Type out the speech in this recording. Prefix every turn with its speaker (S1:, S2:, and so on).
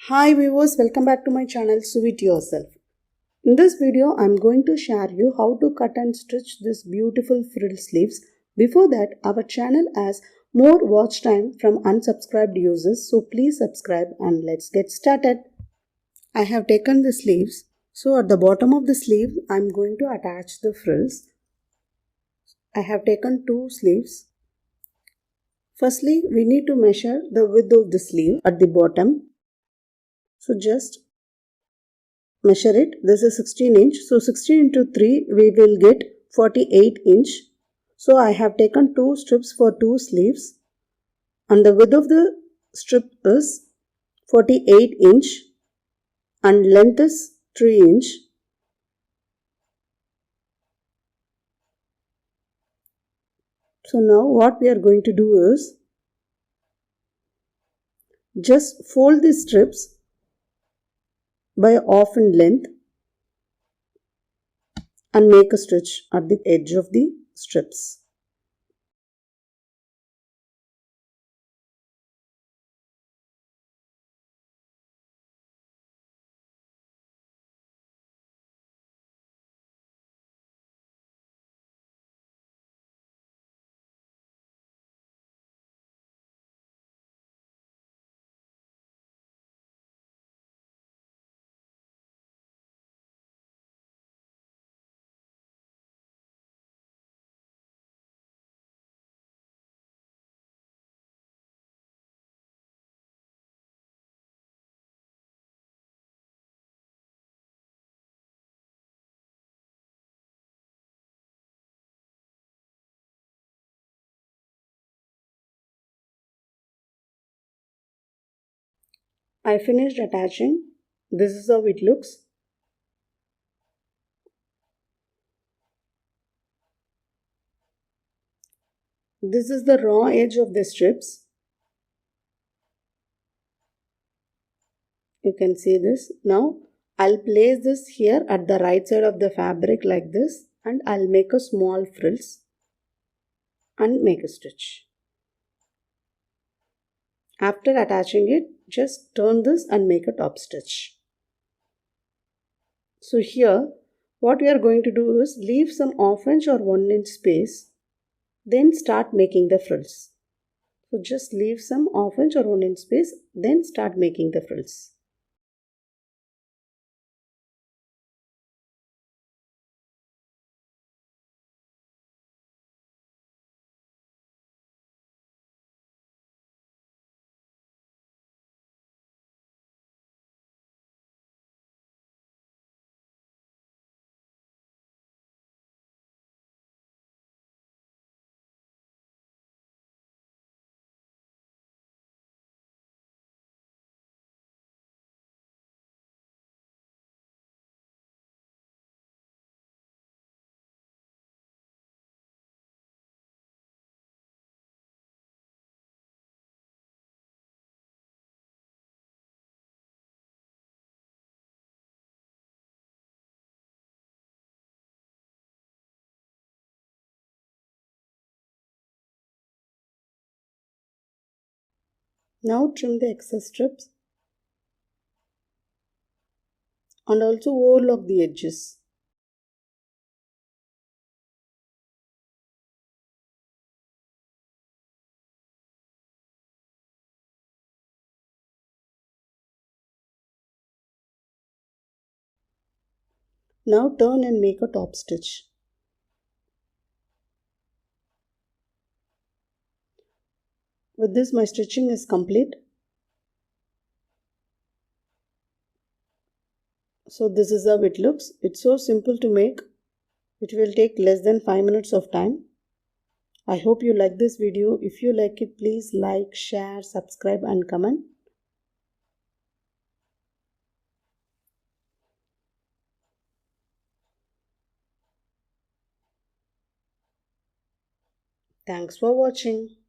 S1: Hi viewers, welcome back to my channel Sew It Yourself. In this video, I am going to share you how to cut and stitch this beautiful frill sleeves. Before that, our channel has more watch time from unsubscribed users, so please subscribe and let's get started. I have taken the sleeves. So at the bottom of the sleeve, I am going to attach the frills. I have taken two sleeves. Firstly, we need to measure the width of the sleeve at the bottom. So just measure it. This is 16 inch. So 16 into 3 we will get 48 inch. So I have taken two strips for two sleeves and the width of the strip is 48 inch and length is 3 inch. So now what we are going to do is just fold the strips by half in length and make a stitch at the edge of the strips. I finished attaching. This is how it looks. This is the raw edge of the strips. You can see this. Now I'll place this here at the right side of the fabric like this and I'll make a small frills and make a stitch. After attaching it, just turn this and make a top stitch. So here what we are going to do is leave some half inch or 1 inch space, then start making the frills. So just leave some half inch or 1 inch space, then start making the frills. Now trim the excess strips and also overlock the edges. Now turn and make a top stitch. With this my stitching is complete. So this is how it looks. It's so simple to make. It will take less than 5 minutes of time. I hope you like this video. If you like it, please like, share, subscribe and comment. Thanks for watching.